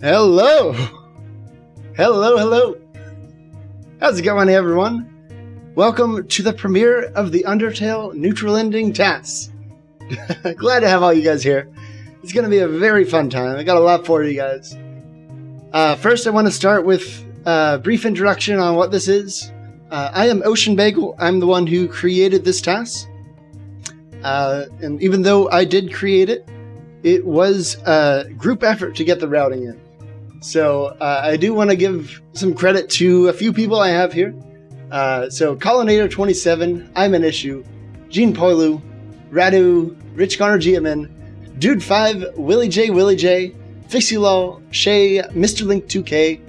Hello! Hello! How's it going, everyone? Welcome to the premiere of the Undertale Neutral Ending TAS. Glad to have all you guys here. It's going to be a very fun time. I got a lot for you guys. First, I want to start with a brief introduction on what this is. I am OceanBagel. I'm the one who created this TAS. And even though I did create it, it was a group effort to get the routing in. So I do want to give some credit to a few people I have here. So Colinator27, I'm an issue, Gene Poilu, Radu, Rich Connor GMN, Dude5, Willie J, Fixulaw, Shay, Mr. Link 2K,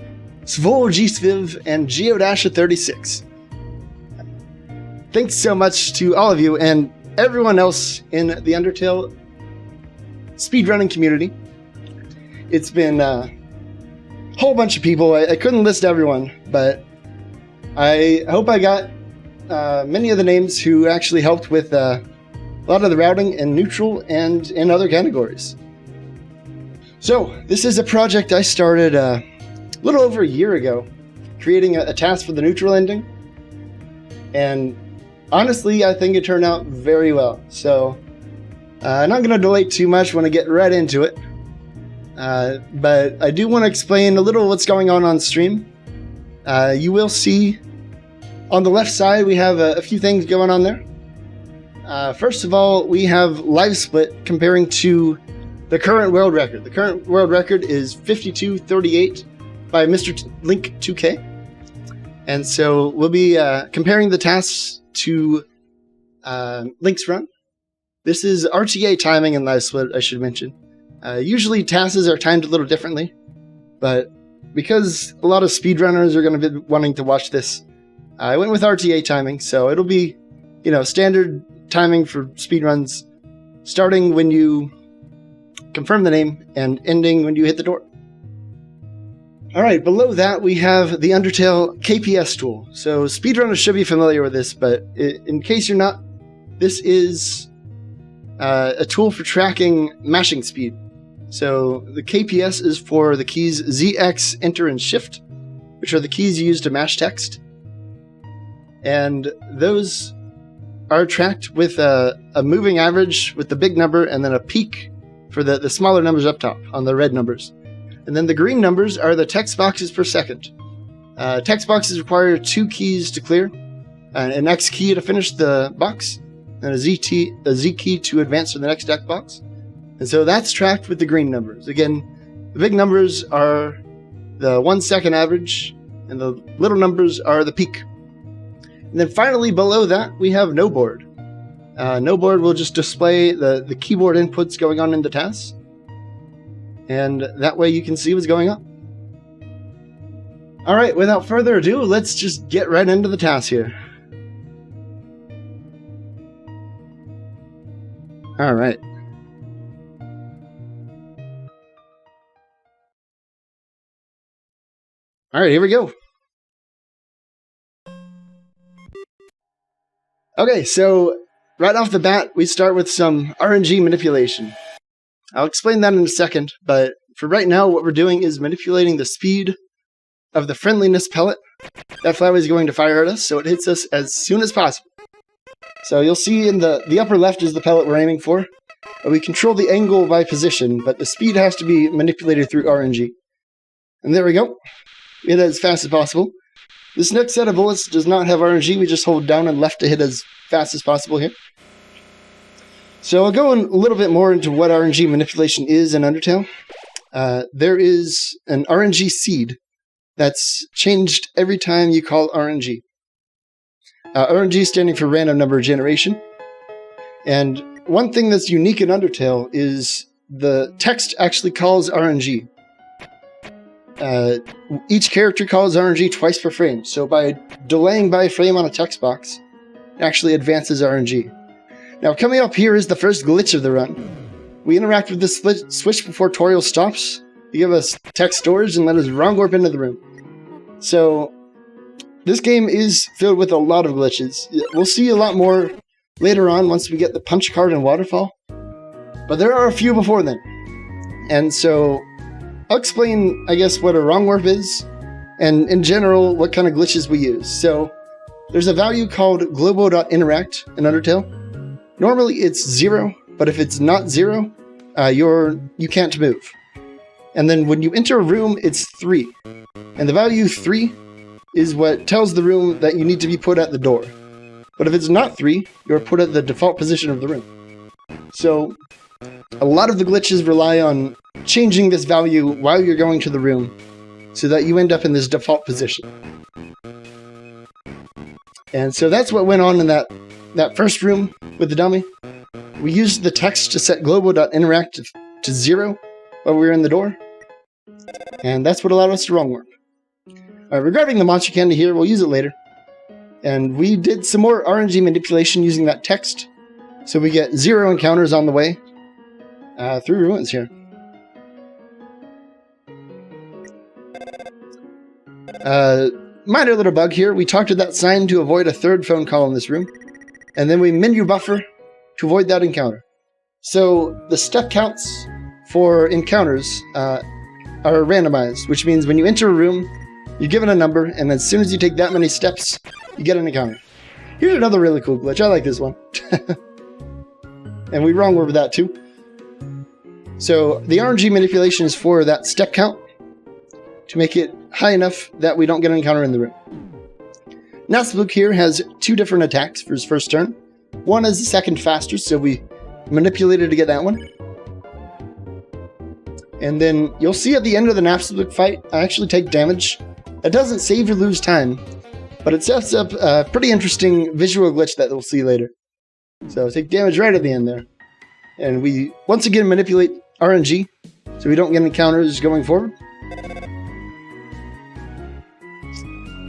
Svol G Sviv, and Geodasha36. Thanks so much to all of you and everyone else in the Undertale speedrunning community. It's been a whole bunch of people. I couldn't list everyone, but I hope I got many of the names who actually helped with a lot of the routing in neutral and in other categories. So this is a project I started a little over a year ago, creating a task for the neutral ending. And honestly, I think it turned out very well. So I'm not going to delay too much. Want to get right into it. But I do want to explain a little what's going on stream. You will see on the left side we have a few things going on there. First of all, we have Livesplit comparing to the current world record. The current world record is 52:38 by Mr. Link 2K. And so we'll be comparing the tasks to Link's run. This is RTA timing in Livesplit, I should mention. Usually tasks are timed a little differently, but because a lot of speedrunners are going to be wanting to watch this, I went with RTA timing, so it'll be, standard timing for speedruns, starting when you confirm the name and ending when you hit the door. Alright, below that we have the Undertale KPS tool. So speedrunners should be familiar with this, but in case you're not, this is a tool for tracking mashing speed. So the KPS is for the keys ZX, Enter, and Shift, which are the keys used to mash text. And those are tracked with a moving average with the big number and then a peak for the smaller numbers up top on the red numbers. And then the green numbers are the text boxes per second. Text boxes require 2 keys to clear, an X key to finish the box, and a Z key to advance to the next text box. And so that's tracked with the green numbers. Again, the big numbers are the 1 second average, and the little numbers are the peak. And then finally below that, we have NohBoard. NohBoard will just display the keyboard inputs going on in the task. And that way you can see what's going on. Alright, without further ado, let's just get right into the task here. Alright. Alright, here we go. Okay, so right off the bat, we start with some RNG manipulation. I'll explain that in a second, but for right now, what we're doing is manipulating the speed of the friendliness pellet. That flower is going to fire at us, so it hits us as soon as possible. So you'll see in the upper left is the pellet we're aiming for. We control the angle by position, but the speed has to be manipulated through RNG. And there we go. We hit it as fast as possible. This next set of bullets does not have RNG. We just hold down and left to hit as fast as possible here. So I'll go in a little bit more into what RNG manipulation is in Undertale. There is an RNG seed that's changed every time you call RNG. RNG standing for random number generation. And one thing that's unique in Undertale is the text actually calls RNG. Each character calls RNG twice per frame, so by delaying by a frame on a text box, it actually advances RNG. Now coming up here is the first glitch of the run. We interact with this switch before tutorial stops. You give us text storage and let us wrong warp into the room. So this game is filled with a lot of glitches. We'll see a lot more later on once we get the punch card and waterfall, but there are a few before then. And so I'll explain, I guess, what a wrong warp is, and in general, what kind of glitches we use. So there's a value called globo.interact in Undertale. Normally it's 0, but if it's not 0, you can't move. And then when you enter a room, it's 3. And the value 3 is what tells the room that you need to be put at the door. But if it's not 3, you're put at the default position of the room. So a lot of the glitches rely on changing this value while you're going to the room so that you end up in this default position. And so that's what went on in that first room with the dummy. We used the text to set globo.interact to 0 while we were in the door. And that's what allowed us to wrong warp. Regarding the monster candy here, we'll use it later. And we did some more RNG manipulation using that text. So we get 0 encounters on the way through ruins here. Minor little bug here. We talked to that sign to avoid a third phone call in this room. And then we menu buffer to avoid that encounter. So the step counts for encounters are randomized, which means when you enter a room, you're given a number, and as soon as you take that many steps, you get an encounter. Here's another really cool glitch. I like this one. And we wrong warp that too. So the RNG manipulation is for that step count to make it high enough that we don't get an encounter in the room. Nasbluke here has 2 different attacks for his first turn. One is the second faster, so we manipulated to get that one. And then you'll see at the end of the Nasbluke fight, I actually take damage. It doesn't save or lose time, but it sets up a pretty interesting visual glitch that we'll see later. So take damage right at the end there. And we once again manipulate RNG, so we don't get encounters going forward.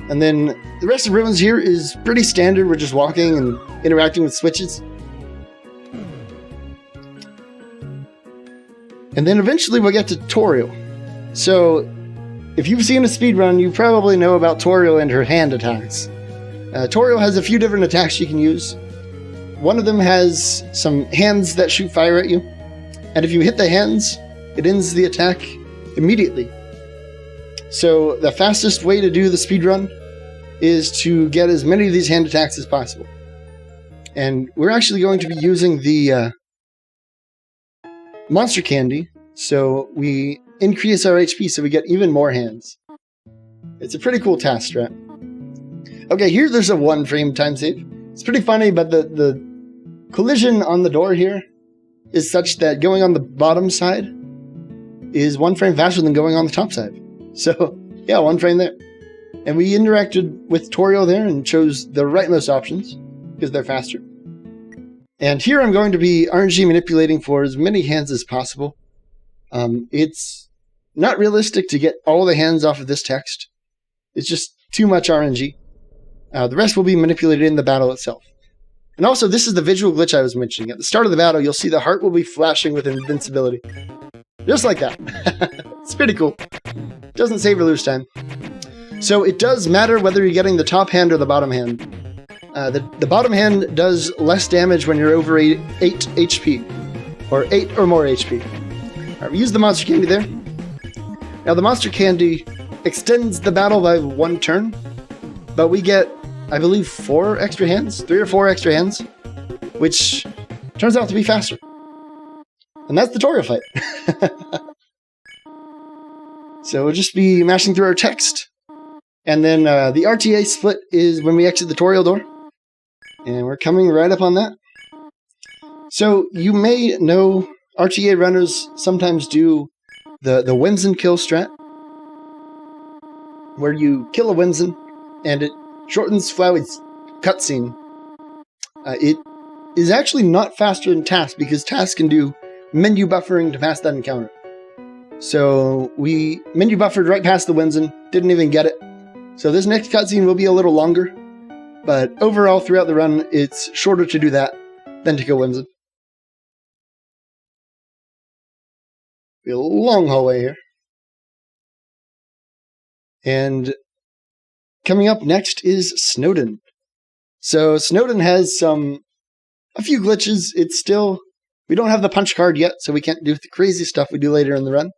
And then the rest of ruins here is pretty standard. We're just walking and interacting with switches. And then eventually we'll get to Toriel. So if you've seen a speedrun, you probably know about Toriel and her hand attacks. Toriel has a few different attacks you can use. One of them has some hands that shoot fire at you. And if you hit the hands, it ends the attack immediately. So the fastest way to do the speedrun is to get as many of these hand attacks as possible. And we're actually going to be using the monster candy, so we increase our HP so we get even more hands. It's a pretty cool task strat. Okay, here there's a 1 frame time save. It's pretty funny, but the collision on the door here is such that going on the bottom side is 1 frame faster than going on the top side. So, yeah, 1 frame there. And we interacted with Toriel there and chose the rightmost options because they're faster. And here I'm going to be RNG manipulating for as many hands as possible. It's not realistic to get all the hands off of this text. It's just too much RNG. The rest will be manipulated in the battle itself. And also, this is the visual glitch I was mentioning. At the start of the battle, you'll see the heart will be flashing with invincibility. Just like that. It's pretty cool. Doesn't save or lose time. So it does matter whether you're getting the top hand or the bottom hand. The bottom hand does less damage when you're over 8 HP. Or 8 or more HP. Alright, we use the monster candy there. Now the monster candy extends the battle by 1 turn. But we get, I believe, 4 extra hands? 3 or 4 extra hands. Which turns out to be faster. And that's the Toriel fight. So we'll just be mashing through our text. And then the RTA split is when we exit the Toriel door. And we're coming right up on that. So you may know RTA runners sometimes do the Wenzen kill strat. Where you kill a Wenzen and it shortens Flowey's cutscene. It is actually not faster than TAS because TAS can do menu buffering to pass that encounter. So we menu buffered right past the Wenzen, didn't even get it. So this next cutscene will be a little longer, but overall throughout the run, it's shorter to do that than to kill Wenzen. Be a long hallway here. And coming up next is Snowden. So Snowden has a few glitches. It's still, we don't have the punch card yet, so we can't do the crazy stuff we do later in the run.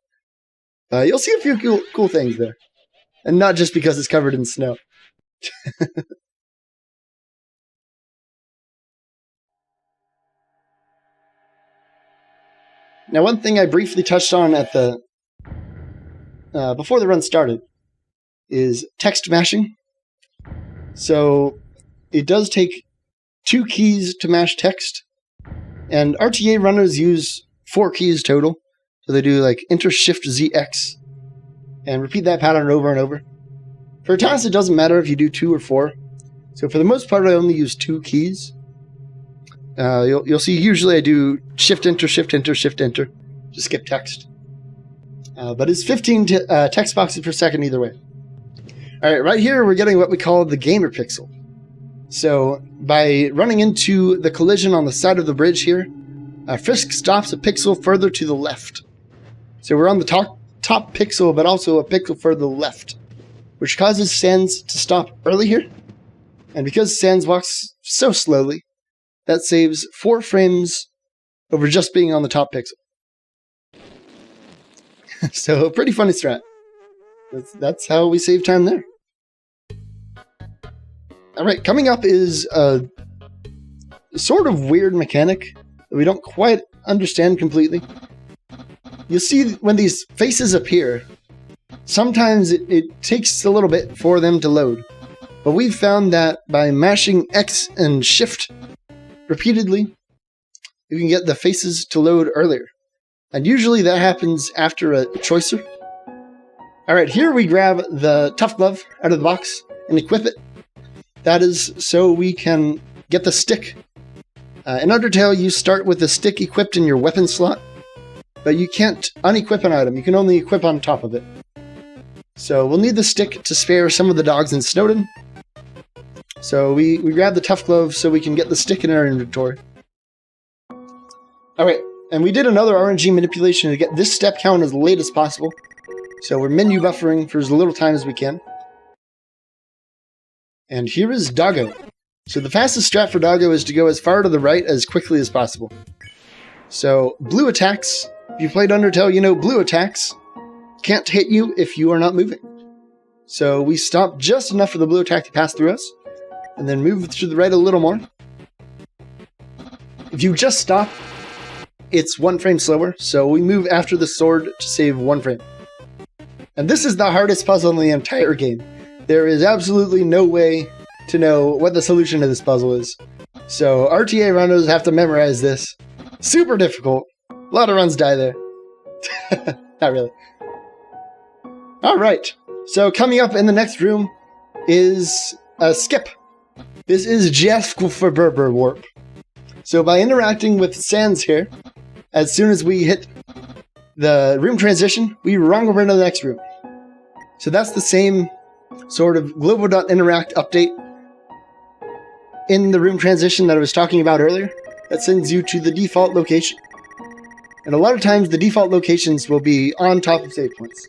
You'll see a few cool things there. And not just because it's covered in snow. Now, one thing I briefly touched on at the before the run started is text mashing. So it does take 2 keys to mash text, and RTA runners use 4 keys total. So they do like Enter Shift ZX and repeat that pattern over and over. For a TAS, it doesn't matter if you do 2 or 4. So for the most part, I only use 2 keys. You'll see usually I do Shift Enter, Shift Enter, Shift Enter to skip text. But it's 15 text boxes per second either way. Alright, right here we're getting what we call the gamer pixel. So by running into the collision on the side of the bridge here, Frisk stops a pixel further to the left. So we're on the top pixel, but also a pixel further left, which causes Sans to stop early here. And because Sans walks so slowly, that saves 4 frames over just being on the top pixel. So, pretty funny strat. That's how we save time there. Alright, coming up is a sort of weird mechanic that we don't quite understand completely. You'll see when these faces appear, sometimes it takes a little bit for them to load. But we've found that by mashing X and Shift repeatedly, you can get the faces to load earlier. And usually that happens after a choicer. Alright, here we grab the Tough Glove out of the box and equip it. That is so we can get the stick. In Undertale, you start with the stick equipped in your weapon slot, but you can't unequip an item. You can only equip on top of it. So we'll need the stick to spare some of the dogs in Snowdin. So we grab the Tough Glove so we can get the stick in our inventory. Alright, and we did another RNG manipulation to get this step count as late as possible. So we're menu buffering for as little time as we can. And here is Doggo. So the fastest strat for Doggo is to go as far to the right as quickly as possible. So blue attacks, if you played Undertale, you know blue attacks can't hit you if you are not moving. So we stop just enough for the blue attack to pass through us, and then move to the right a little more. If you just stop, it's 1 frame slower, so we move after the sword to save 1 frame. And this is the hardest puzzle in the entire game. There is absolutely no way to know what the solution to this puzzle is. So RTA runners have to memorize this. Super difficult. A lot of runs die there. Not really. Alright, so coming up in the next room is a skip. This is Jaskuferberber Warp. So by interacting with Sans here, as soon as we hit the room transition, we run over into the next room. So that's the same sort of global.interact update in the room transition that I was talking about earlier. That sends you to the default location. And a lot of times the default locations will be on top of save points.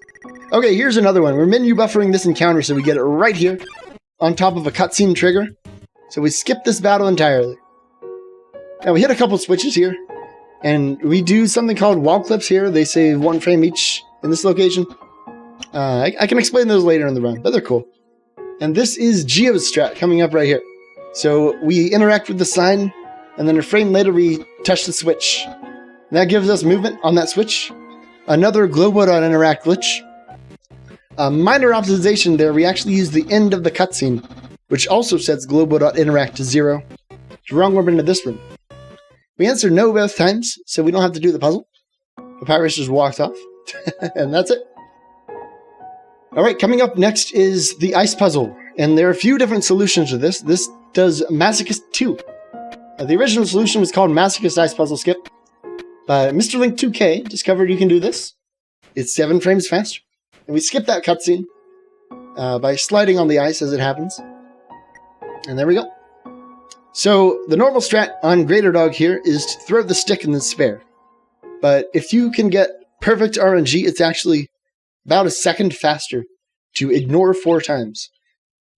Okay, here's another one. We're menu buffering this encounter so we get it right here on top of a cutscene trigger. So we skip this battle entirely. Now we hit a couple switches here, and we do something called wall clips here. They save 1 frame each in this location. I can explain those later in the run, but they're cool. And this is Geo's strat coming up right here. So we interact with the sign, and then a frame later we touch the switch. And that gives us movement on that switch. Another global.interact glitch. A minor optimization there, we actually use the end of the cutscene, which also sets global.interact to 0. To wrong warp into this room. We answer no both times, so we don't have to do the puzzle. Papyrus just walks off, and that's it. Alright, coming up next is the ice puzzle, and there are a few different solutions to this. This does Masochist 2. The original solution was called Masochist Ice Puzzle Skip, but Mr. Link 2K discovered you can do this. It's 7 frames faster. And we skip that cutscene by sliding on the ice as it happens. And there we go. So the normal strat on Greater Dog here is to throw the stick in the spare. But if you can get perfect RNG, it's actually about a second faster to ignore 4 times.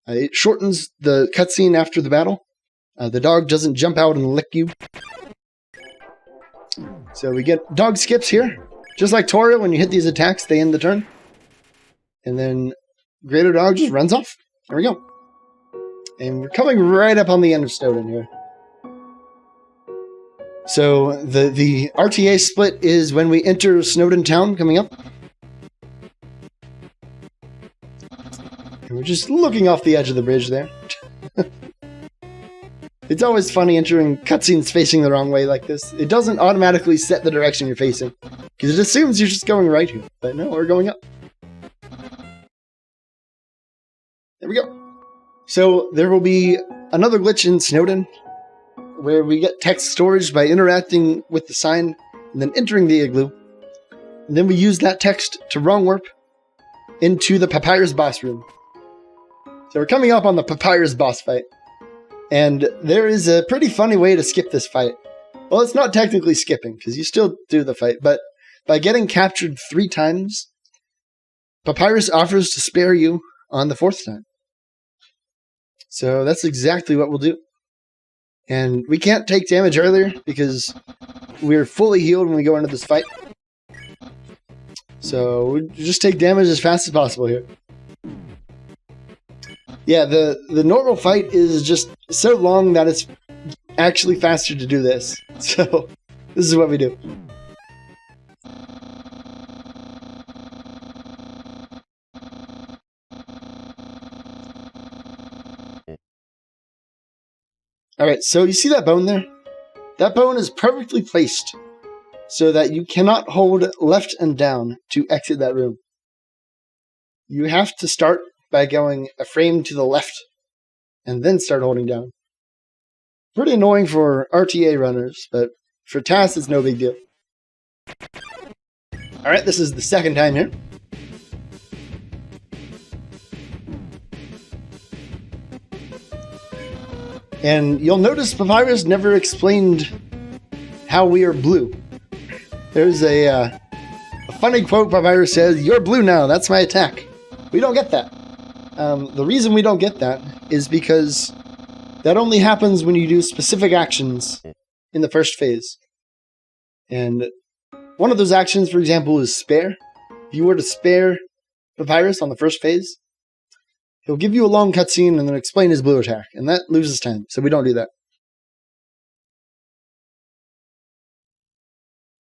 It shortens the cutscene after the battle. The dog doesn't jump out and lick you. So we get dog skips here. Just like Toriel, when you hit these attacks, they end the turn. And then Greater Dog just runs off. There we go. And we're coming right up on the end of Snowden here. So the RTA split is when we enter Snowden Town coming up. And we're just looking off the edge of the bridge there. It's always funny entering cutscenes facing the wrong way like this. It doesn't automatically set the direction you're facing, because it assumes you're just going right here. But no, we're going up. There we go. So there will be another glitch in Snowden, where we get text storage by interacting with the sign and then entering the igloo. And then we use that text to wrong warp into the Papyrus boss room. So we're coming up on the Papyrus boss fight. And there is a pretty funny way to skip this fight. Well, it's not technically skipping, because you still do the fight, but by getting captured 3 times, Papyrus offers to spare you on the 4th time. So that's exactly what we'll do. And we can't take damage earlier, because we're fully healed when we go into this fight. So we just take damage as fast as possible here. Yeah, the normal fight is just so long that it's actually faster to do this. So this is what we do. Alright, so you see that bone there? That bone is perfectly placed so that you cannot hold left and down to exit that room. You have to start by going a frame to the left and then start holding down. Pretty annoying for RTA runners, but for TAS it's no big deal. Alright, this is the 2nd time here. And you'll notice Papyrus never explained how we are blue. There's a funny quote Papyrus says, "You're blue now, that's my attack." We don't get that. The reason we don't get that is because that only happens when you do specific actions in the first phase. And one of those actions, for example, is spare. If you were to spare Papyrus on the first phase, he'll give you a long cutscene and then explain his blue attack, and that loses time, so we don't do that.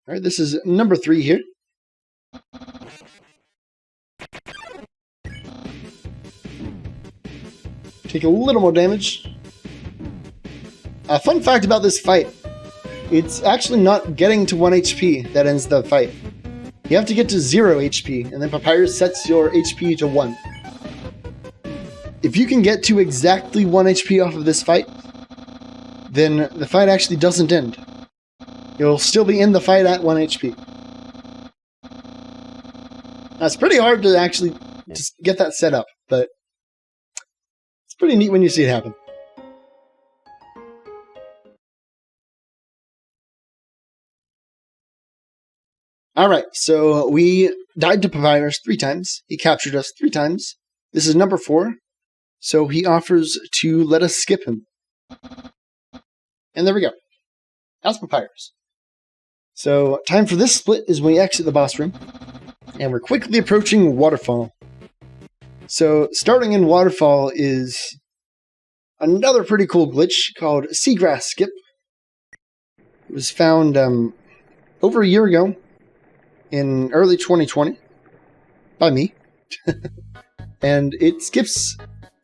Alright, this is number 3 here. Take a little more damage. A fun fact about this fight, it's actually not getting to 1 HP that ends the fight. You have to get to 0 HP, and then Papyrus sets your HP to 1. If you can get to exactly 1 HP off of this fight, then the fight actually doesn't end. You'll still be in the fight at 1 HP. Now, it's pretty hard to actually just get that set up, but it's pretty neat when you see it happen. Alright, so we died to Papyrus 3 times. He captured us 3 times. This is number 4. So he offers to let us skip him. And there we go. That's Papyrus. So time for this split is when we exit the boss room. And we're quickly approaching Waterfall. So starting in Waterfall is another pretty cool glitch called Seagrass Skip. It was found over a year ago in early 2020 by me. And it skips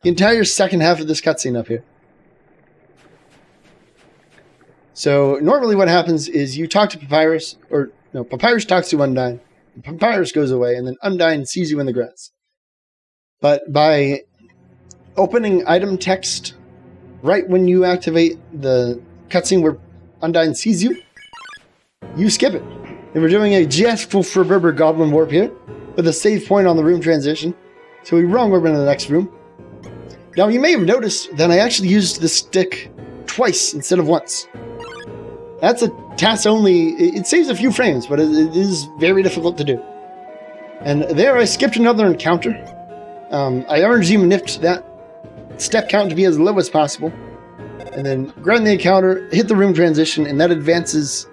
the entire second half of this cutscene up here. So normally what happens is you talk to Papyrus, or no, Papyrus talks to Undyne. Papyrus goes away, and then Undyne sees you in the grass. But by opening item text right when you activate the cutscene where Undyne sees you, you skip it. And we're doing a GS for Berber Goblin Warp here, with a save point on the room transition. So we wrong warp into the next room. Now you may have noticed that I actually used the stick twice instead of once. That's a TAS only, it saves a few frames, but it is very difficult to do. And there I skipped another encounter. I RNG maniped that step count to be as low as possible. And then grab the encounter, hit the room transition, and that advances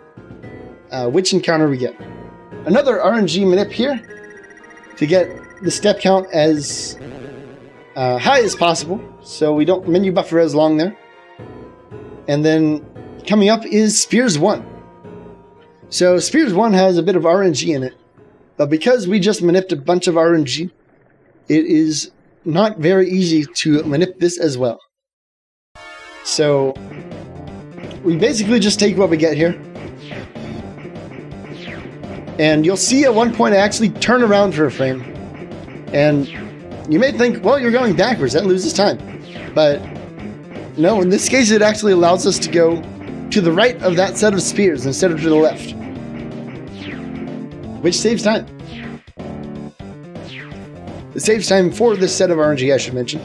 which encounter we get. Another RNG manip here to get the step count as high as possible, so we don't menu buffer as long there. And then coming up is Spears 1. So Spears 1 has a bit of RNG in it, but because we just manipulated a bunch of RNG, it is not very easy to manipulate this as well. So we basically just take what we get here. And you'll see at one point I actually turn around for a frame. And you may think, well, you're going backwards, that loses time. But no, in this case it actually allows us to go to the right of that set of spears instead of to the left. Which saves time. It saves time for this set of RNG, I should mention.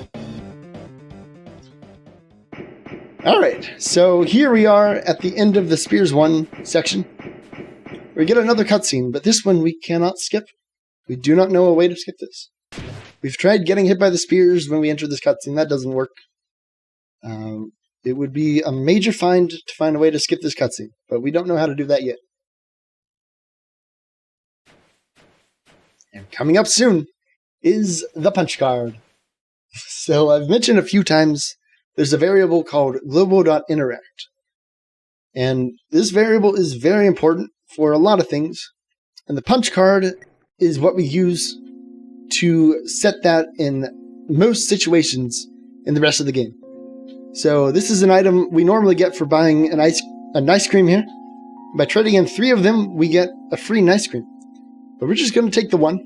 Alright, so here we are at the end of the Spears 1 section. We get another cutscene, but this one we cannot skip. We do not know a way to skip this. We've tried getting hit by the spears when we enter this cutscene. That doesn't work. It would be a major find to find a way to skip this cutscene, but we don't know how to do that yet. And coming up soon is the punch card. So I've mentioned a few times there's a variable called global.interact. And this variable is very important for a lot of things. And the punch card is what we use to set that in most situations in the rest of the game. So this is an item we normally get for buying an ice cream here. By trading in 3 of them, we get a free ice cream. But we're just going to take the 1.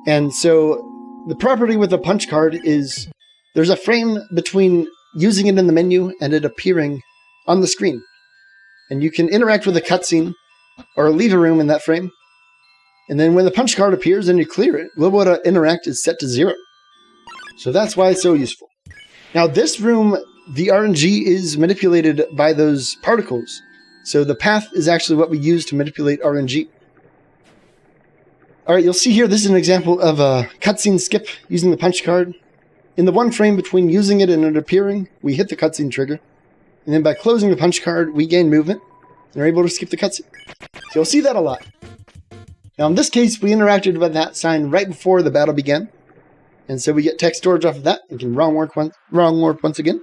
And so the property with the punch card is there's a frame between using it in the menu and it appearing on the screen. And you can interact with a cutscene or leave a room in that frame. And then when the punch card appears and you clear it, global.interact is set to 0. So that's why it's so useful. Now this room, the RNG is manipulated by those particles. So the path is actually what we use to manipulate RNG. Alright, you'll see here this is an example of a cutscene skip using the punch card. In the 1 frame between using it and it appearing, we hit the cutscene trigger. And then by closing the punch card, we gain movement and are able to skip the cutscene. So you'll see that a lot. Now in this case, we interacted with that sign right before the battle began. And so we get text storage off of that. We can wrong warp once again.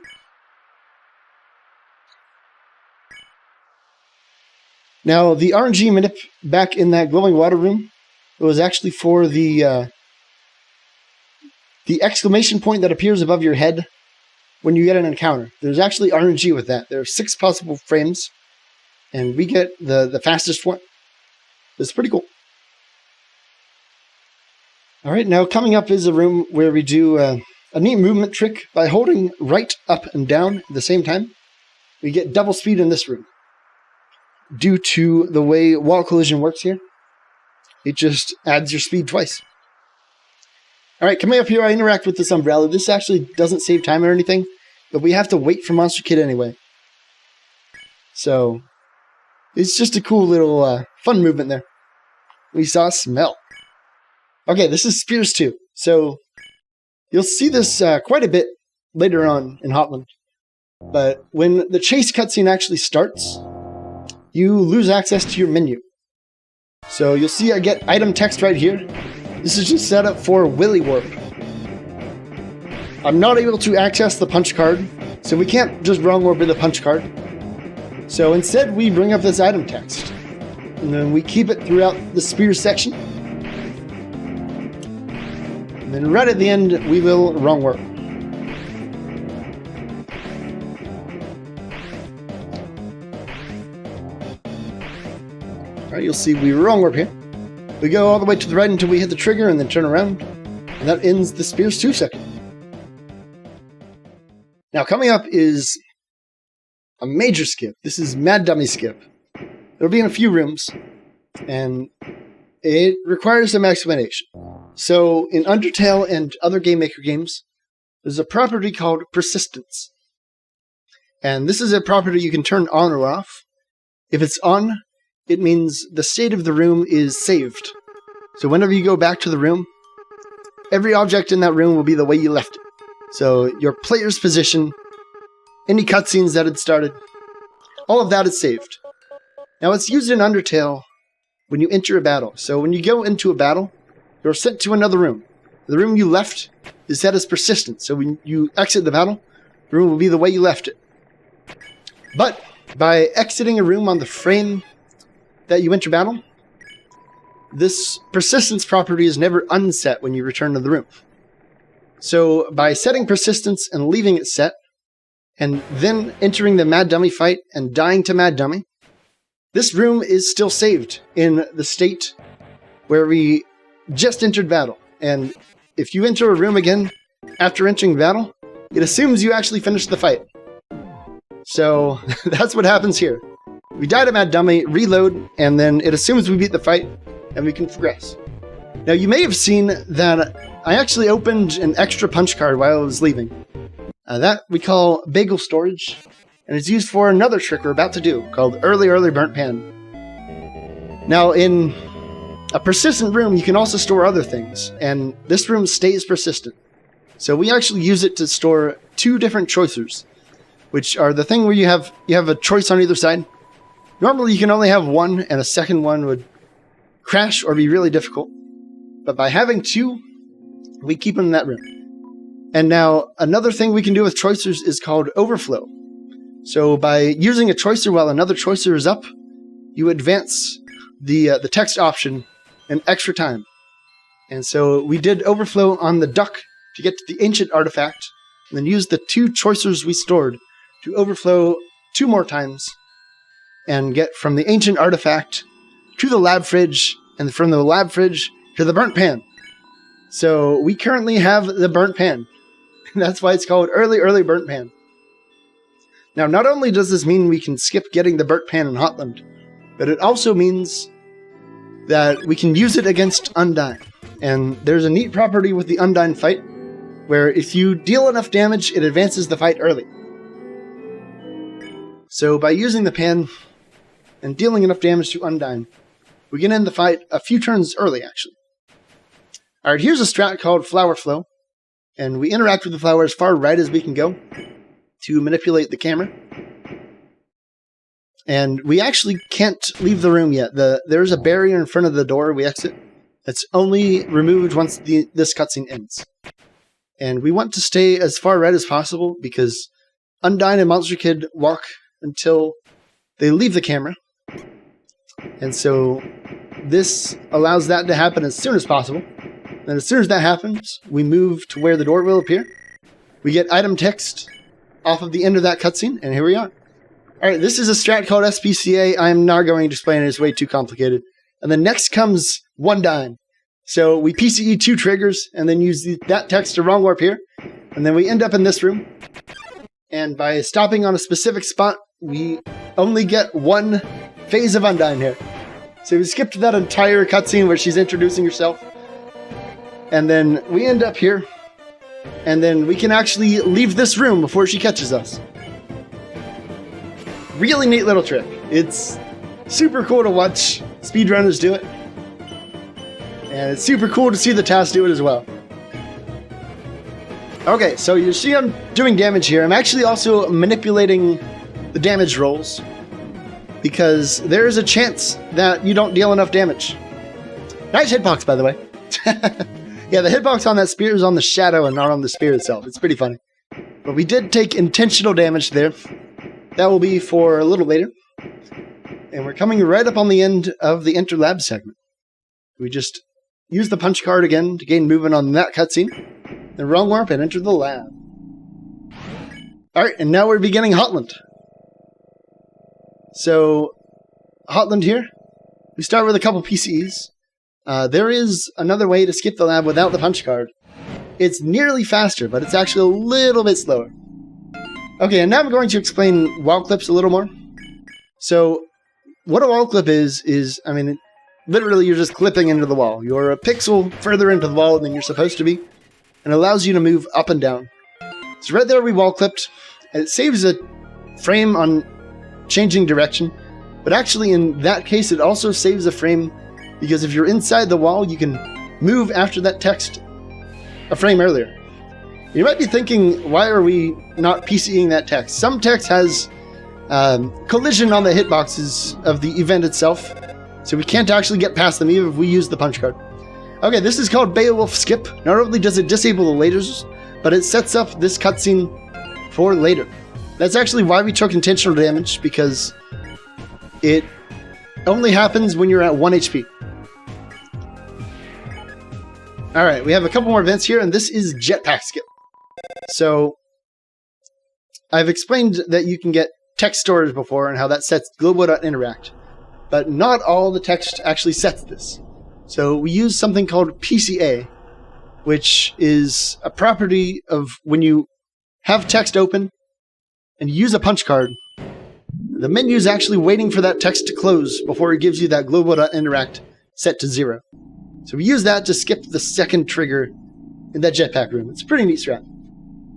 Now the RNG manip back in that glowing water room, it was actually for the exclamation point that appears above your head when you get an encounter. There's actually RNG with that. There are 6 possible frames, and we get the fastest one. It's pretty cool. Alright, now coming up is a room where we do a neat movement trick by holding right, up, and down at the same time. We get double speed in this room. Due to the way wall collision works here, it just adds your speed twice. Alright, coming up here, I interact with this umbrella. This actually doesn't save time or anything, but we have to wait for Monster Kid anyway. So, it's just a cool little fun movement there. We saw smell. Okay, this is Spears 2. So, you'll see this quite a bit later on in Hotland. But when the chase cutscene actually starts, you lose access to your menu. So you'll see I get item text right here. This is just set up for Willy Warp. I'm not able to access the punch card, so we can't just wrong warp with the punch card. So instead we bring up this item text. And then we keep it throughout the Spears section. And then right at the end we will wrong warp. Alright, you'll see we wrong warp here. We go all the way to the right until we hit the trigger and then turn around. And that ends the Spears 2 section. Now coming up is a major skip. This is Mad Dummy Skip. It'll be in a few rooms. And it requires some explanation. So in Undertale and other Game Maker games, there's a property called persistence. And this is a property you can turn on or off. If it's on, it means the state of the room is saved. So whenever you go back to the room, every object in that room will be the way you left it. So your player's position, any cutscenes that had started, all of that is saved. Now it's used in Undertale when you enter a battle. So when you go into a battle, you're sent to another room. The room you left is set as persistent, so when you exit the battle, the room will be the way you left it. But by exiting a room on the frame that you enter battle, this persistence property is never unset when you return to the room. So by setting persistence and leaving it set, and then entering the Mad Dummy fight and dying to Mad Dummy, this room is still saved in the state where we just entered battle. And if you enter a room again after entering battle, it assumes you actually finished the fight. So that's what happens here. We die to Mad Dummy, reload, and then it assumes we beat the fight, and we can progress. Now you may have seen that I actually opened an extra punch card while I was leaving. That we call bagel storage, and it's used for another trick we're about to do, called Early Burnt Pan. Now in a persistent room, you can also store other things, and this room stays persistent. So we actually use it to store two different choicers, which are the thing where you have a choice on either side. Normally you can only have one, and a second one would crash or be really difficult. But by having two, we keep them in that room. And now another thing we can do with choicers is called overflow. So by using a choicer while another choicer is up, you advance the text option an extra time. And so we did overflow on the duck to get to the ancient artifact, and then use the two choicers we stored to overflow 2 more times and get from the ancient artifact to the lab fridge, and from the lab fridge to the burnt pan. So we currently have the burnt pan. That's why it's called early burnt pan. Now, not only does this mean we can skip getting the burnt pan in Hotland, but it also means that we can use it against Undyne. And there's a neat property with the Undyne fight, where if you deal enough damage, it advances the fight early. So by using the pan and dealing enough damage to Undyne, we can end the fight a few turns early, actually. Alright, here's a strat called Flower Flow, and we interact with the flower as far right as we can go to manipulate the camera. And we actually can't leave the room yet. There's a barrier in front of the door we exit that's only removed once this cutscene ends. And we want to stay as far right as possible because Undyne and Monster Kid walk until they leave the camera. And so this allows that to happen as soon as possible. And as soon as that happens, we move to where the door will appear. We get item text off of the end of that cutscene, and here we are. Alright, this is a strat called SPCA. I'm not going to explain it, it's way too complicated. And then next comes Undyne. So we PCE 2 triggers, and then use that text to wrong warp here. And then we end up in this room. And by stopping on a specific spot, we only get one phase of Undyne here. So we skipped that entire cutscene where she's introducing herself. And then we end up here. And then we can actually leave this room before she catches us. Really neat little trick. It's super cool to watch speedrunners do it. And it's super cool to see the TAS do it as well. Okay, so you see I'm doing damage here. I'm actually also manipulating the damage rolls, because there is a chance that you don't deal enough damage. Nice hitbox, by the way. Yeah, the hitbox on that spear is on the shadow and not on the spear itself. It's pretty funny. But we did take intentional damage there. That will be for a little later. And we're coming right up on the end of the Enter Lab segment. We just use the punch card again to gain movement on that cutscene. Then wrong warp and enter the lab. Alright, and now we're beginning Hotland. So, Hotland here. We start with a couple PCEs. There is another way to skip the lab without the punch card. It's nearly faster, but it's actually a little bit slower. Okay, and now I'm going to explain wall clips a little more. So, what a wall clip is, I mean, literally you're just clipping into the wall. You're a pixel further into the wall than you're supposed to be, and allows you to move up and down. So right there we wall clipped, and it saves a frame on changing direction, but actually in that case it also saves a frame, because if you're inside the wall, you can move after that text a frame earlier. You might be thinking, why are we not PCing that text? Some text has collision on the hitboxes of the event itself, so we can't actually get past them even if we use the punch card. Okay, this is called Beowulf Skip. Not only does it disable the lasers, but it sets up this cutscene for later. That's actually why we took intentional damage, because it only happens when you're at 1 HP. Alright, we have a couple more events here, and this is Jetpack Skip. So, I've explained that you can get text storage before and how that sets global.interact, but not all the text actually sets this. So we use something called PCA, which is a property of when you have text open and you use a punch card, the menu is actually waiting for that text to close before it gives you that global.interact set to 0. So we use that to skip the second trigger in that jetpack room. It's a pretty neat strat.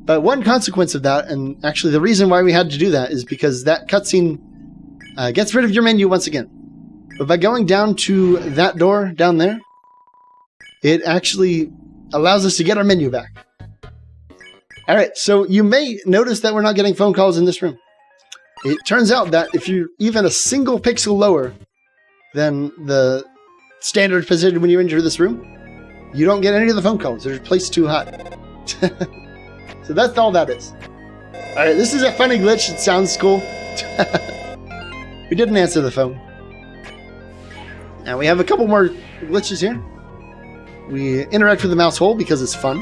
But one consequence of that, and actually the reason why we had to do that, is because that cutscene gets rid of your menu once again. But by going down to that door down there, it actually allows us to get our menu back. Alright, so you may notice that we're not getting phone calls in this room. It turns out that if you're even a single pixel lower than the standard position when you enter this room, you don't get any of the phone calls. They're placed too high. So that's all that is. Alright, this is a funny glitch. It sounds cool. We didn't answer the phone. Now we have a couple more glitches here. We interact with the mouse hole because it's fun.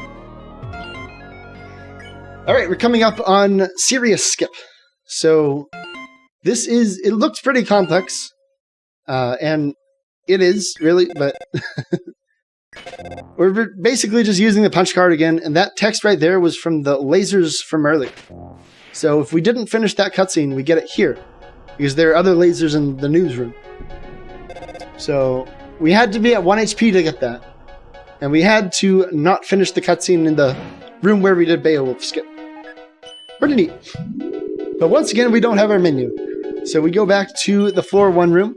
Alright, we're coming up on Serious Skip. So this is, it looks pretty complex. And it is, really, but we're basically just using the punch card again, and that text right there was from the lasers from earlier. So if we didn't finish that cutscene, we get it here, because there are other lasers in the newsroom. So we had to be at 1 HP to get that, and we had to not finish the cutscene in the room where we did Beowulf Skip. Pretty neat. But once again, we don't have our menu. So we go back to the floor 1 room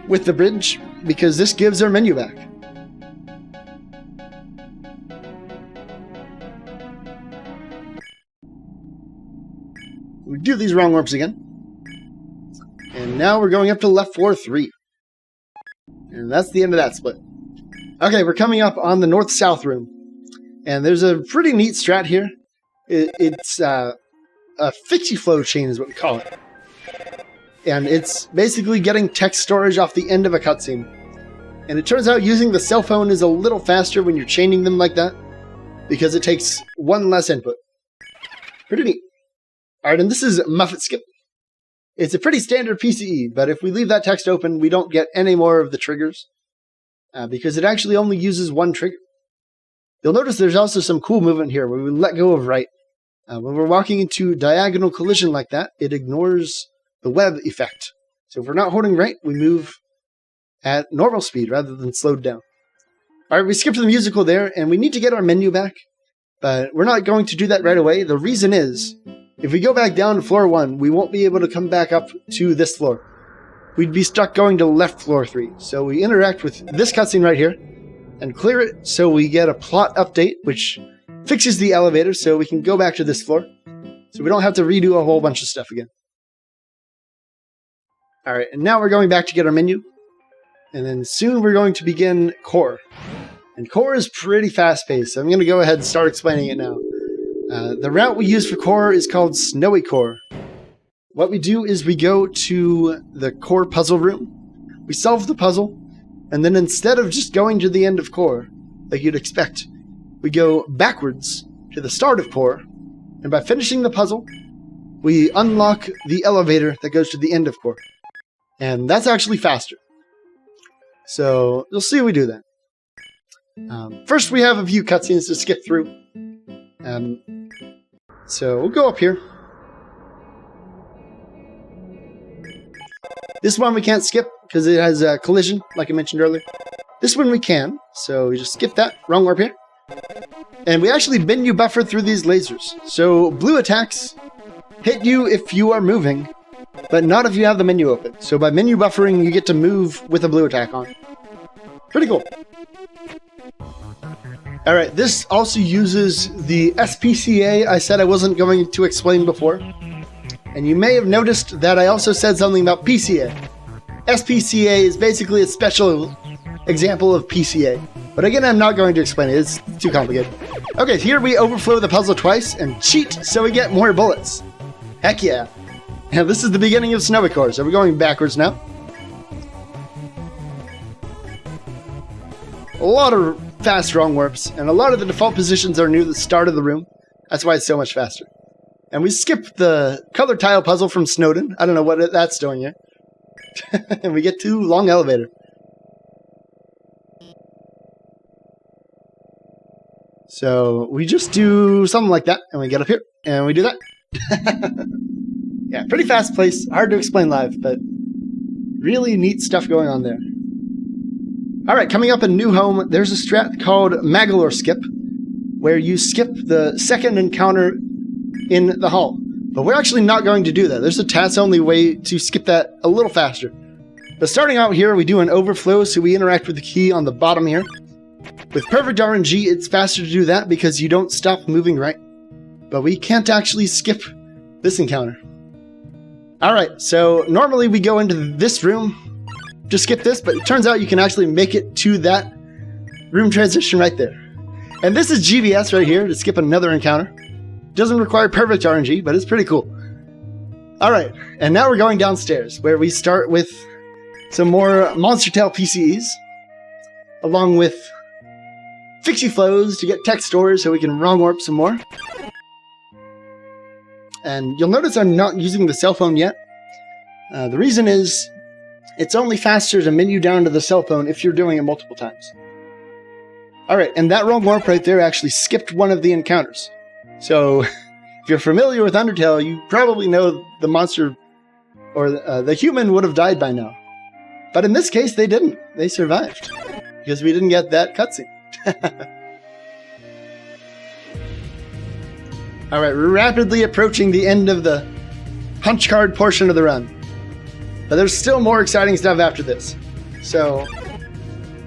with the bridge, because this gives our menu back. We do these wrong warps again. And now we're going up to left floor 3. And that's the end of that split. Okay, we're coming up on the north-south room. And there's a pretty neat strat here. It's a fixie flow chain is what we call it. And it's basically getting text storage off the end of a cutscene. And it turns out using the cell phone is a little faster when you're chaining them like that, because it takes 1 less input. Pretty neat. Alright, and this is Muffet Skip. It's a pretty standard PCE, but if we leave that text open, we don't get any more of the triggers, because it actually only uses 1 trigger. You'll notice there's also some cool movement here where we let go of right. When we're walking into diagonal collision like that, it ignores the web effect. So if we're not holding right, we move at normal speed rather than slowed down. Alright, we skipped the musical there, and we need to get our menu back, but we're not going to do that right away. The reason is, if we go back down to floor 1, we won't be able to come back up to this floor. We'd be stuck going to left floor 3. So we interact with this cutscene right here, and clear it so we get a plot update, which fixes the elevator so we can go back to this floor, so we don't have to redo a whole bunch of stuff again. Alright, and now we're going back to get our menu, and then soon we're going to begin Core. And Core is pretty fast-paced, so I'm going to go ahead and start explaining it now. The route we use for Core is called Snowy Core. What we do is we go to the Core puzzle room, we solve the puzzle, and then instead of just going to the end of Core, like you'd expect, we go backwards to the start of Core, and by finishing the puzzle, we unlock the elevator that goes to the end of Core. And that's actually faster. So, you'll see we do that. First, we have a few cutscenes to skip through. So, we'll go up here. This one we can't skip, because it has a collision, like I mentioned earlier. This one we can, so we just skip that. Wrong warp here. And we actually menu buffer through these lasers. So, blue attacks hit you if you are moving, but not if you have the menu open. So by menu buffering, you get to move with a blue attack on. Pretty cool. Alright, this also uses the SPCA I said I wasn't going to explain before. And you may have noticed that I also said something about PCA. SPCA is basically a special example of PCA. But again, I'm not going to explain it. It's too complicated. Okay, here we overflow the puzzle twice and cheat so we get more bullets. Heck yeah. And this is the beginning of Snowicore, so we're going backwards now. A lot of fast wrong warps, and a lot of the default positions are near the start of the room. That's why it's so much faster. And we skip the color tile puzzle from Snowden. I don't know what that's doing here. And we get to long elevator. So we just do something like that, and we get up here, and we do that. Yeah, pretty fast place. Hard to explain live, but really neat stuff going on there. Alright, coming up in New Home, there's a strat called Maggle Skip, where you skip the second encounter in the hall. But we're actually not going to do that. There's a TAS-only way to skip that a little faster. But starting out here, we do an overflow, so we interact with the key on the bottom here. With perfect RNG, it's faster to do that because you don't stop moving right. But we can't actually skip this encounter. Alright, so normally we go into this room to skip this, but it turns out you can actually make it to that room transition right there. And this is GBS right here to skip another encounter. Doesn't require perfect RNG, but it's pretty cool. Alright, and now we're going downstairs, where we start with some more Monster Tail PCEs, along with Fixie Flows to get text stores so we can wrong warp some more. And you'll notice I'm not using the cell phone yet. The reason is, it's only faster to menu down to the cell phone if you're doing it multiple times. Alright, and that wrong warp right there actually skipped one of the encounters. So, if you're familiar with Undertale, you probably know the monster, or the human would have died by now. But in this case, they didn't. They survived. Because we didn't get that cutscene. Alright, we're rapidly approaching the end of the punch card portion of the run. But there's still more exciting stuff after this. So,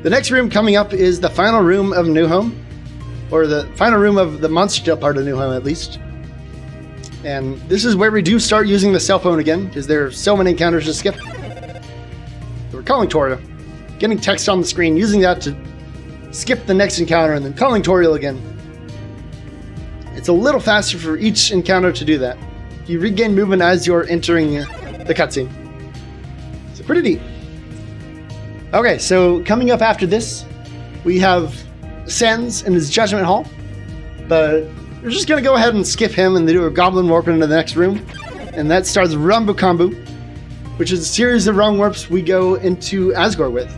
the next room coming up is the final room of New Home. Or the final room of the Monster Tail part of New Home, at least. And this is where we do start using the cell phone again, because there are so many encounters to skip. So we're calling Toriel, getting text on the screen, using that to skip the next encounter, and then calling Toriel again. It's a little faster for each encounter to do that. You regain movement as you're entering the cutscene. So pretty neat. Okay, so coming up after this, we have Sens in his Judgment Hall, but we're just going to go ahead and skip him and do a Goblin Warp into the next room, and that starts Rumbu Kombu, which is a series of wrong warps we go into Asgore with.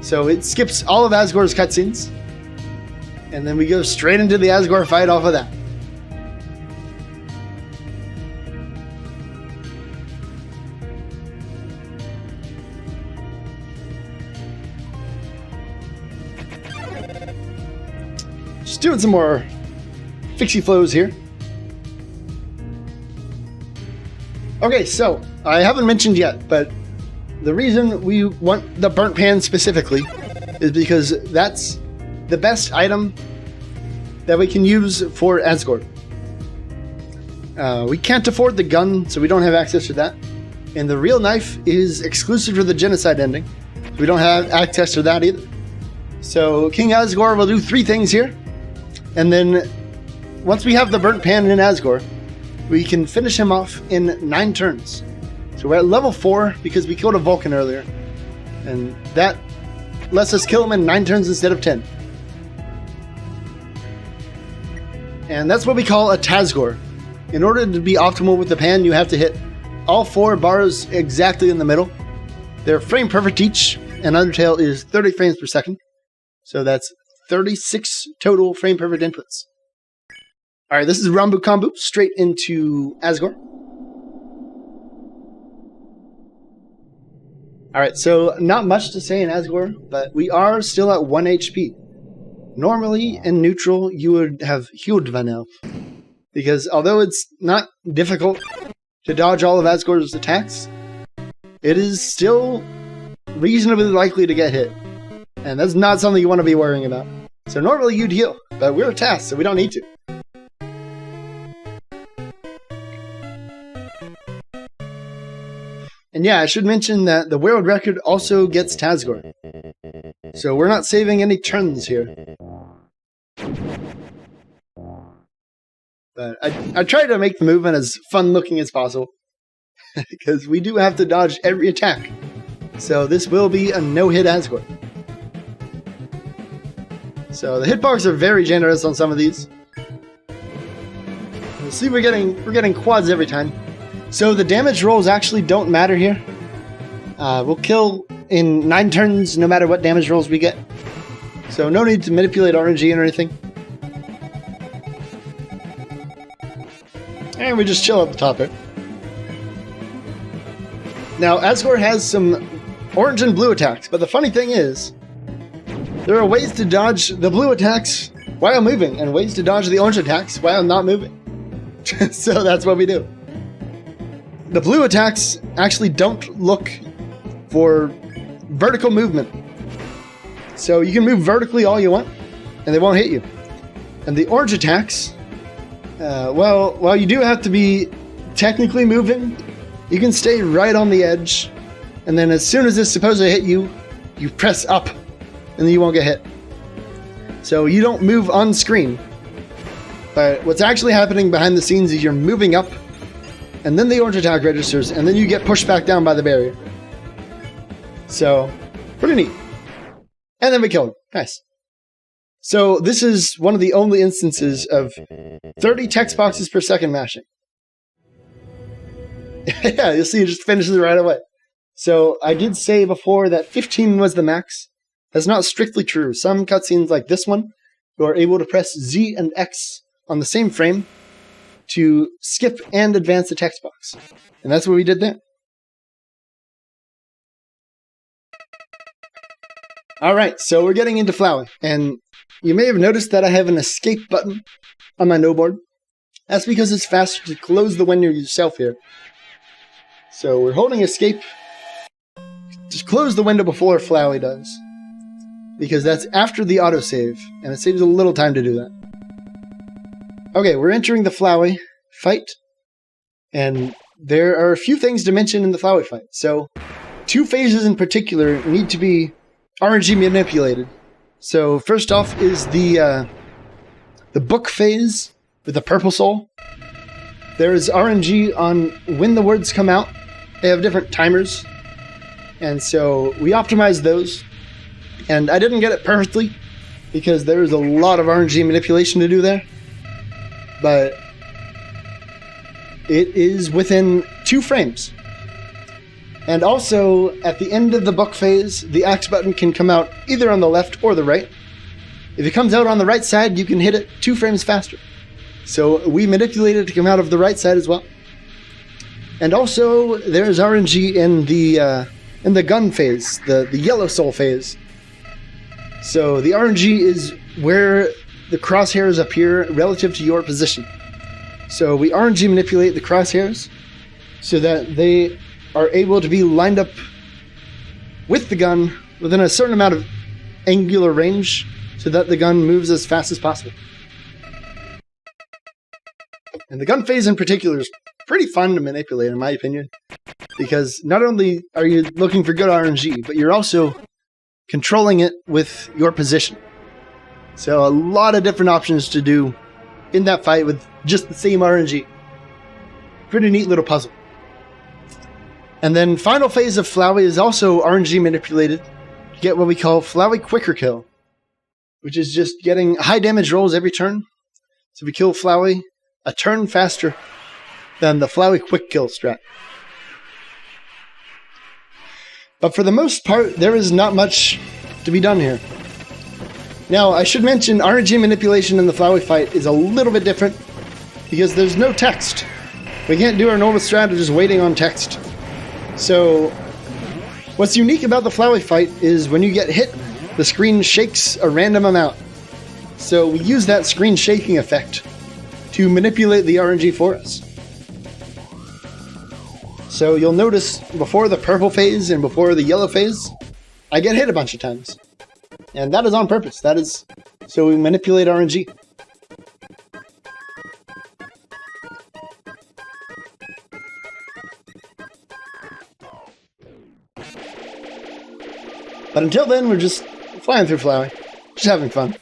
So it skips all of Asgore's cutscenes, and then we go straight into the Asgore fight off of that. Just doing some more Fixie Flows here. Okay, so I haven't mentioned yet, but the reason we want the burnt pan specifically is because that's the best item that we can use for Asgore. We can't afford the gun, so we don't have access to that. And the real knife is exclusive to the genocide ending. We don't have access to that either. So King Asgore will do 3 things here. And then once we have the burnt pan in Asgore, we can finish him off in 9 turns. So we're at level 4 because we killed a Vulcan earlier. And that lets us kill him in 9 turns instead of 10. And that's what we call a Tasgore. In order to be optimal with the pan, you have to hit all 4 bars exactly in the middle. They're frame perfect each, and Undertale is 30 frames per second. So that's 36 total frame perfect inputs. Alright, this is Rumbu Kombu, straight into Asgore. Alright, so not much to say in Asgore, but we are still at 1 HP. Normally, in Neutral, you would have healed by now. Because although it's not difficult to dodge all of Asgore's attacks, it is still reasonably likely to get hit. And that's not something you want to be worrying about. So normally you'd heal, but we're a TAS, so we don't need to. And yeah, I should mention that the world record also gets Tasgore. So we're not saving any turns here. But I try to make the movement as fun looking as possible. Because we do have to dodge every attack. So this will be a no-hit Asgore. So the hitbox are very generous on some of these. You'll see we're getting quads every time. So the damage rolls actually don't matter here. We'll kill in 9 turns no matter what damage rolls we get. So no need to manipulate RNG or anything. And we just chill at the top here. Now, Asgore has some orange and blue attacks, but the funny thing is, there are ways to dodge the blue attacks while moving, and ways to dodge the orange attacks while not moving. So that's what we do. The blue attacks actually don't look for vertical movement. So you can move vertically all you want, and they won't hit you. And the orange attacks, while you do have to be technically moving, you can stay right on the edge, and then as soon as it's supposed to hit you, you press up, and then you won't get hit. So you don't move on screen. But what's actually happening behind the scenes is you're moving up, and then the orange attack registers, and then you get pushed back down by the barrier. So, pretty neat. And then we kill him. Nice. So this is one of the only instances of 30 text boxes per second mashing. Yeah, you'll see it just finishes right away. So I did say before that 15 was the max. That's not strictly true. Some cutscenes like this one, you are able to press Z and X on the same frame to skip and advance the text box. And that's what we did there. Alright, so we're getting into Flowey. And you may have noticed that I have an escape button on my NohBoard. That's because it's faster to close the window yourself here. So we're holding escape. Just close the window before Flowey does. Because that's after the autosave, and it saves a little time to do that. Okay, we're entering the Flowey fight. And there are a few things to mention in the Flowey fight. So, 2 phases in particular need to be RNG manipulated. So first off is the book phase with the purple soul. There is RNG on when the words come out. They have different timers. And so we optimized those. And I didn't get it perfectly because there is a lot of RNG manipulation to do there. But it is within 2 frames. And also, at the end of the book phase, the X button can come out either on the left or the right. If it comes out on the right side, you can hit it 2 frames faster. So we manipulate it to come out of the right side as well. And also, there's RNG in the gun phase, the yellow soul phase. So the RNG is where the crosshairs appear relative to your position. So we RNG manipulate the crosshairs so that they are able to be lined up with the gun within a certain amount of angular range so that the gun moves as fast as possible. And the gun phase in particular is pretty fun to manipulate, in my opinion, because not only are you looking for good RNG, but you're also controlling it with your position. So a lot of different options to do in that fight with just the same RNG. Pretty neat little puzzle. And then final phase of Flowey is also RNG manipulated to get what we call Flowey Quicker Kill, which is just getting high damage rolls every turn. So we kill Flowey a turn faster than the Flowey Quick Kill strat. But for the most part, there is not much to be done here. Now, I should mention RNG manipulation in the Flowey fight is a little bit different because there's no text. We can't do our normal strat of just waiting on text. So, what's unique about the Flowey fight is when you get hit, the screen shakes a random amount. So we use that screen shaking effect to manipulate the RNG for us. So you'll notice before the purple phase and before the yellow phase, I get hit a bunch of times. And that is on purpose. That is so we manipulate RNG. But until then, we're just flying through Flowey. Just having fun.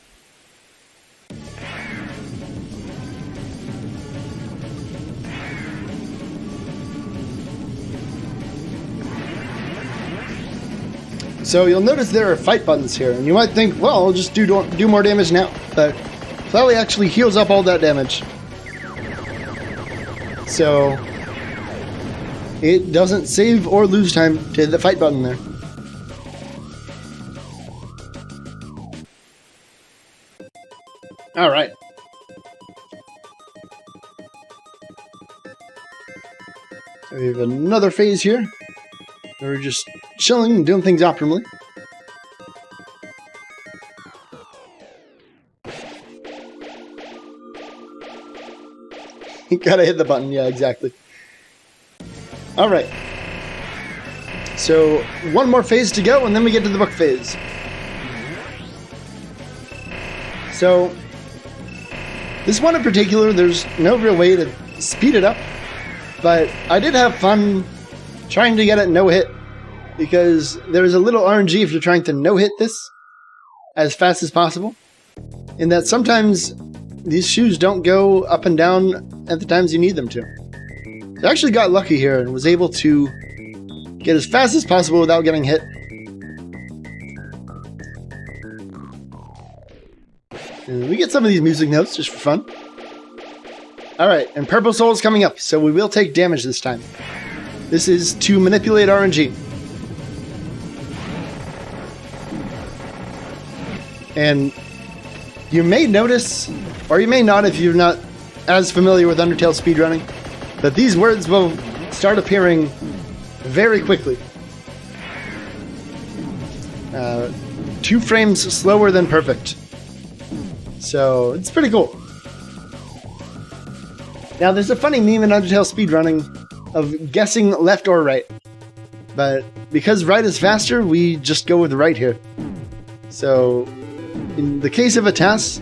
So you'll notice there are fight buttons here, and you might think, well, I'll just do more damage now. But Flowey actually heals up all that damage. So it doesn't save or lose time to hit the fight button there. Alright. We have another phase here. We're just chilling and doing things optimally. You gotta hit the button, yeah, exactly. Alright. So, one more phase to go, and then we get to the book phase. So, this one in particular, there's no real way to speed it up, but I did have fun trying to get it no-hit, because there's a little RNG if you're trying to no-hit this as fast as possible, in that sometimes these shoes don't go up and down at the times you need them to. So I actually got lucky here and was able to get as fast as possible without getting hit. And we get some of these music notes just for fun. Alright, and Purple Soul is coming up, so we will take damage this time. This is to manipulate RNG. And you may notice, or you may not if you're not as familiar with Undertale speedrunning, that these words will start appearing very quickly. 2 frames slower than perfect. So, it's pretty cool. Now, there's a funny meme in Undertale speedrunning of guessing left or right. But because right is faster, we just go with right here. So, in the case of a TAS,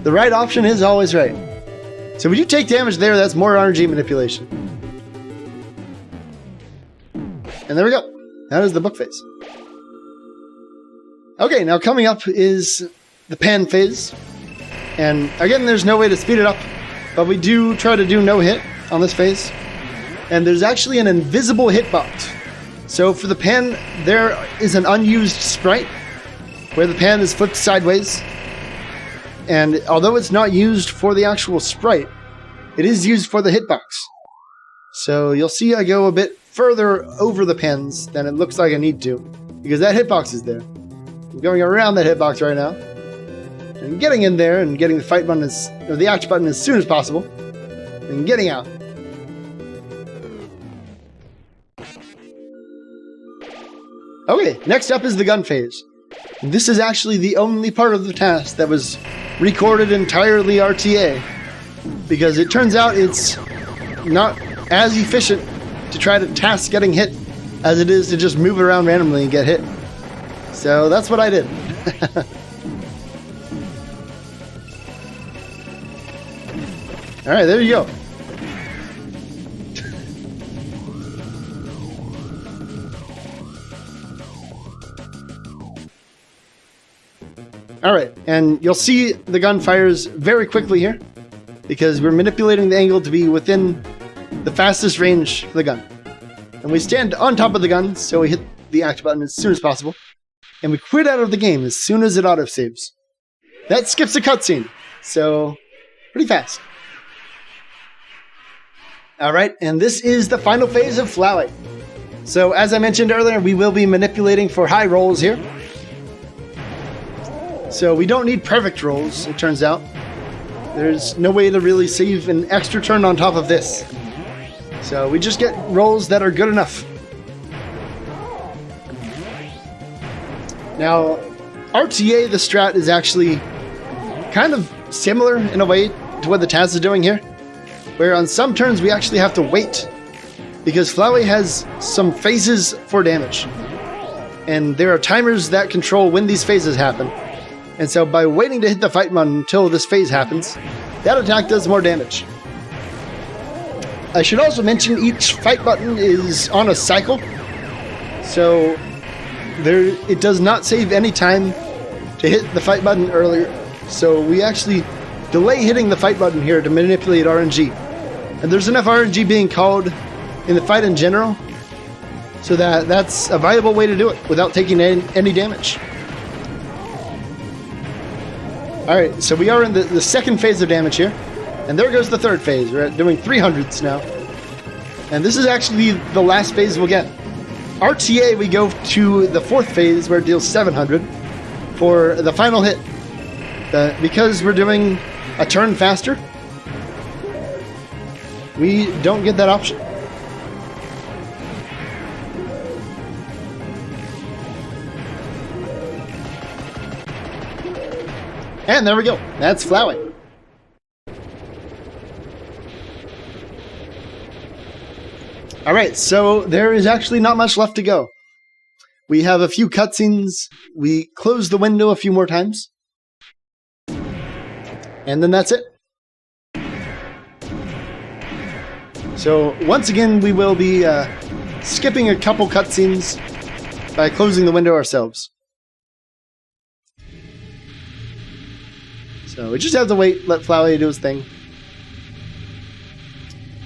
the right option is always right. So when you take damage there, that's more RNG manipulation. And there we go. That is the book phase. Okay, now coming up is the pan phase. And again, there's no way to speed it up, but we do try to do no hit on this phase. And there's actually an invisible hitbox. So for the pan, there is an unused sprite where the pan is flipped sideways. And although it's not used for the actual sprite, it is used for the hitbox. So you'll see I go a bit further over the pans than it looks like I need to, because that hitbox is there. I'm going around that hitbox right now, and getting in there and getting the fight button, or the action button as soon as possible, and getting out. Okay, next up is the gun phase. This is actually the only part of the task that was recorded entirely RTA, because it turns out it's not as efficient to try to task getting hit as it is to just move around randomly and get hit. So that's what I did. Alright, there you go. Alright, and you'll see the gun fires very quickly here, because we're manipulating the angle to be within the fastest range of the gun. And we stand on top of the gun, so we hit the act button as soon as possible, and we quit out of the game as soon as it autosaves. That skips a cutscene, so pretty fast. Alright, and this is the final phase of Flowey. So as I mentioned earlier, we will be manipulating for high rolls here. So we don't need perfect rolls, it turns out. There's no way to really save an extra turn on top of this. So we just get rolls that are good enough. Now, RTA, the strat, is actually kind of similar in a way to what the TAS is doing here, where on some turns we actually have to wait, because Flowey has some phases for damage. And there are timers that control when these phases happen. And so by waiting to hit the fight button until this phase happens, that attack does more damage. I should also mention each fight button is on a cycle. So it does not save any time to hit the fight button earlier. So we actually delay hitting the fight button here to manipulate RNG. And there's enough RNG being called in the fight in general, so that's a viable way to do it without taking any damage. Alright, so we are in the second phase of damage here. And there goes the third phase. We're doing 300s now. And this is actually the last phase we'll get. RTA, we go to the fourth phase where it deals 700 for the final hit. Because we're doing a turn faster, we don't get that option. And there we go. That's Flowey. Alright, so there is actually not much left to go. We have a few cutscenes. We close the window a few more times. And then that's it. So once again, we will be skipping a couple cutscenes by closing the window ourselves. So we just have to wait, let Flowey do his thing.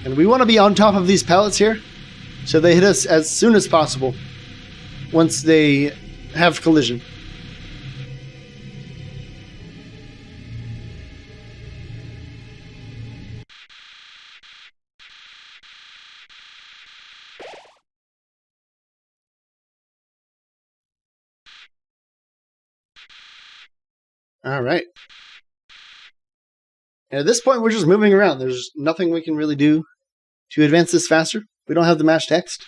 And we want to be on top of these pallets here, so they hit us as soon as possible once they have collision. All right. And at this point, we're just moving around. There's nothing we can really do to advance this faster. We don't have the match text.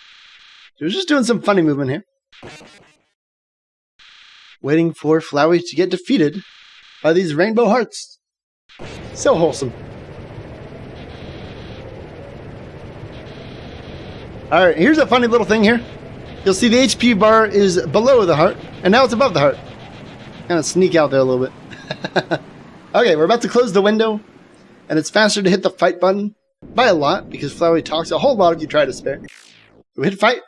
So we're just doing some funny movement here. Waiting for Flowey to get defeated by these rainbow hearts. So wholesome. Alright, here's a funny little thing here. You'll see the HP bar is below the heart, and now it's above the heart. Kind of sneak out there a little bit. Okay, we're about to close the window, and it's faster to hit the fight button by a lot, because Flowey talks a whole lot if you try to spare. We hit fight,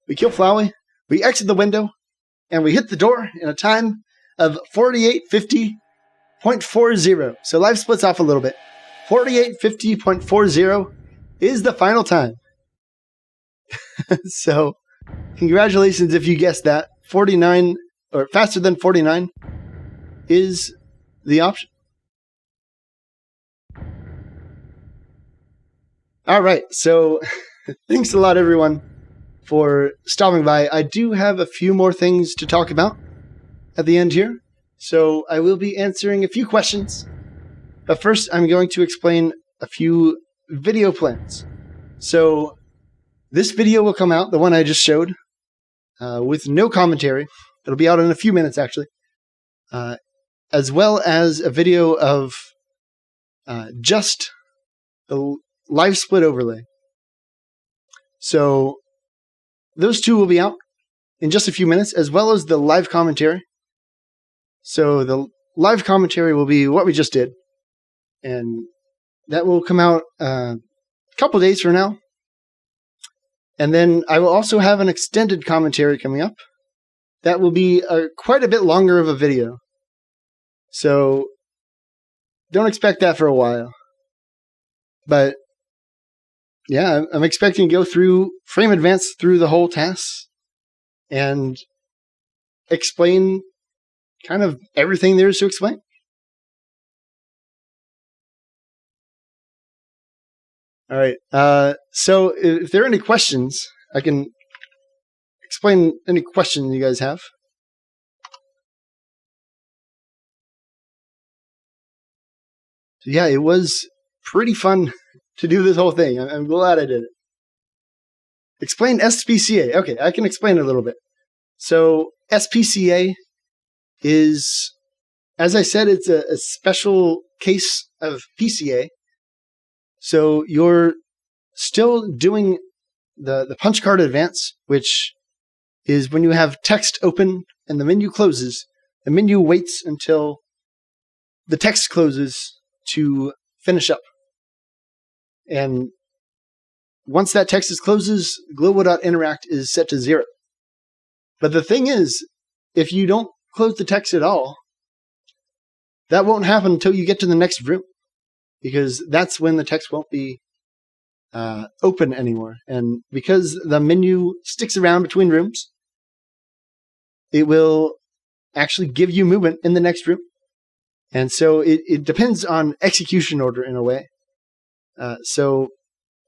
we kill Flowey, we exit the window, and we hit the door in a time of 4850.40. So live splits off a little bit. 4850.40 is the final time. So, congratulations if you guessed that. 49, or faster than 49, is the option. Alright, so thanks a lot everyone for stopping by. I do have a few more things to talk about at the end here, so I will be answering a few questions. But first, I'm going to explain a few video plans. So, this video will come out, the one I just showed, with no commentary. It'll be out in a few minutes, actually. As well as a video of just the live split overlay. So those two will be out in just a few minutes, as well as the live commentary. So the live commentary will be what we just did, and that will come out a couple days from now. And then I will also have an extended commentary coming up. That will be quite a bit longer of a video. So don't expect that for a while. But yeah, I'm expecting to go through frame advance through the whole TAS and explain kind of everything there is to explain. All right. So if there are any questions, I can explain any question you guys have. So yeah, it was pretty fun to do this whole thing. I'm glad I did it. Explain SPCA. Okay, I can explain it a little bit. So SPCA is, as I said, it's a special case of PCA. So you're still doing the punch card advance, which is when you have text open and the menu closes. The menu waits until the text closes to finish up. And once that text closes, globo.interact is set to 0. But the thing is, if you don't close the text at all, that won't happen until you get to the next room, because that's when the text won't be open anymore. And because the menu sticks around between rooms, it will actually give you movement in the next room. And so it depends on execution order in a way. So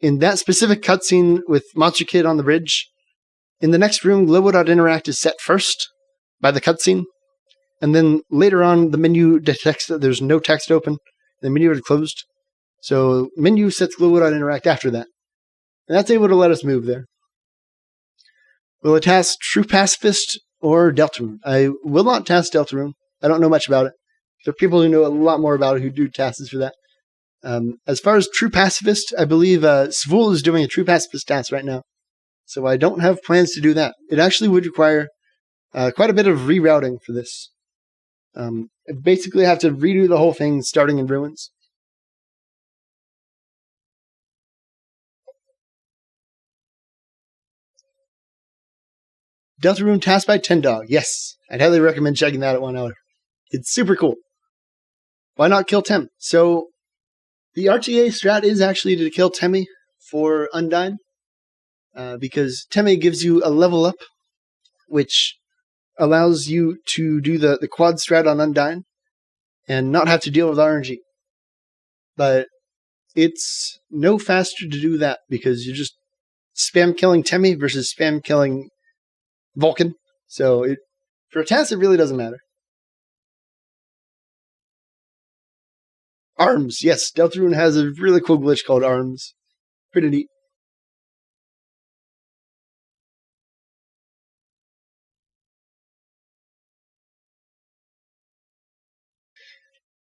in that specific cutscene with Monster Kid on the bridge, in the next room, Globo.interact is set first by the cutscene. And then later on, the menu detects that there's no text open. The menu is closed. So menu sets Globo.interact after that. And that's able to let us move there. Will it task True Pacifist or Deltarune? I will not task Deltarune. I don't know much about it. There are people who know a lot more about it who do tasks for that. As far as True Pacifist, I believe Svul is doing a True Pacifist task right now. So I don't have plans to do that. It actually would require quite a bit of rerouting for this. I basically have to redo the whole thing starting in Ruins. Deltarune tasked by Tendog. Yes, I'd highly recommend checking that at 1 hour. It's super cool. Why not kill Tem? So the RTA strat is actually to kill Temmie for Undyne, because Temmie gives you a level up, which allows you to do the quad strat on Undyne and not have to deal with RNG. But it's no faster to do that because you're just spam killing Temmie versus spam killing Vulcan. So for a task, it really doesn't matter. Arms, yes. Deltarune has a really cool glitch called Arms. Pretty neat.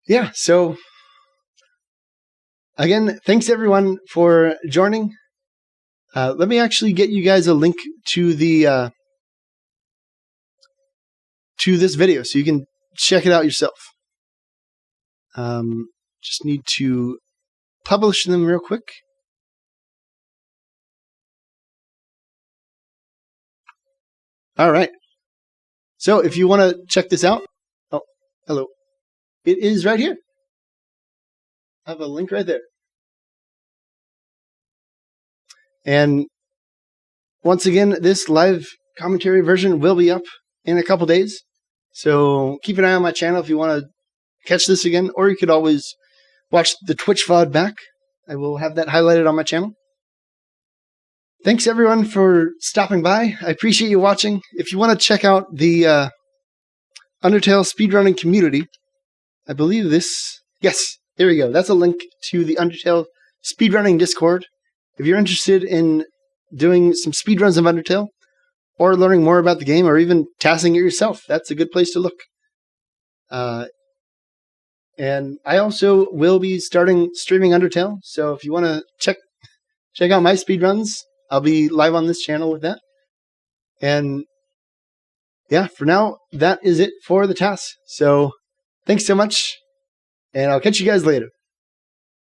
Yeah, so again, thanks everyone for joining. Let me actually get you guys a link to the to this video so you can check it out yourself. Just need to publish them real quick. All right. So if you want to check this out, oh, hello. It is right here. I have a link right there. And once again, this live commentary version will be up in a couple days. So keep an eye on my channel if you want to catch this again, or you could always watch the Twitch VOD back. I will have that highlighted on my channel. Thanks everyone for stopping by. I appreciate you watching. If you want to check out the Undertale speedrunning community, I believe this... Yes, there we go. That's a link to the Undertale speedrunning Discord. If you're interested in doing some speedruns of Undertale, or learning more about the game, or even tasking it yourself, that's a good place to look. And I also will be streaming Undertale, so if you want to check out my speedruns, I'll be live on this channel with that. And yeah, for now, that is it for the task. So thanks so much, and I'll catch you guys later.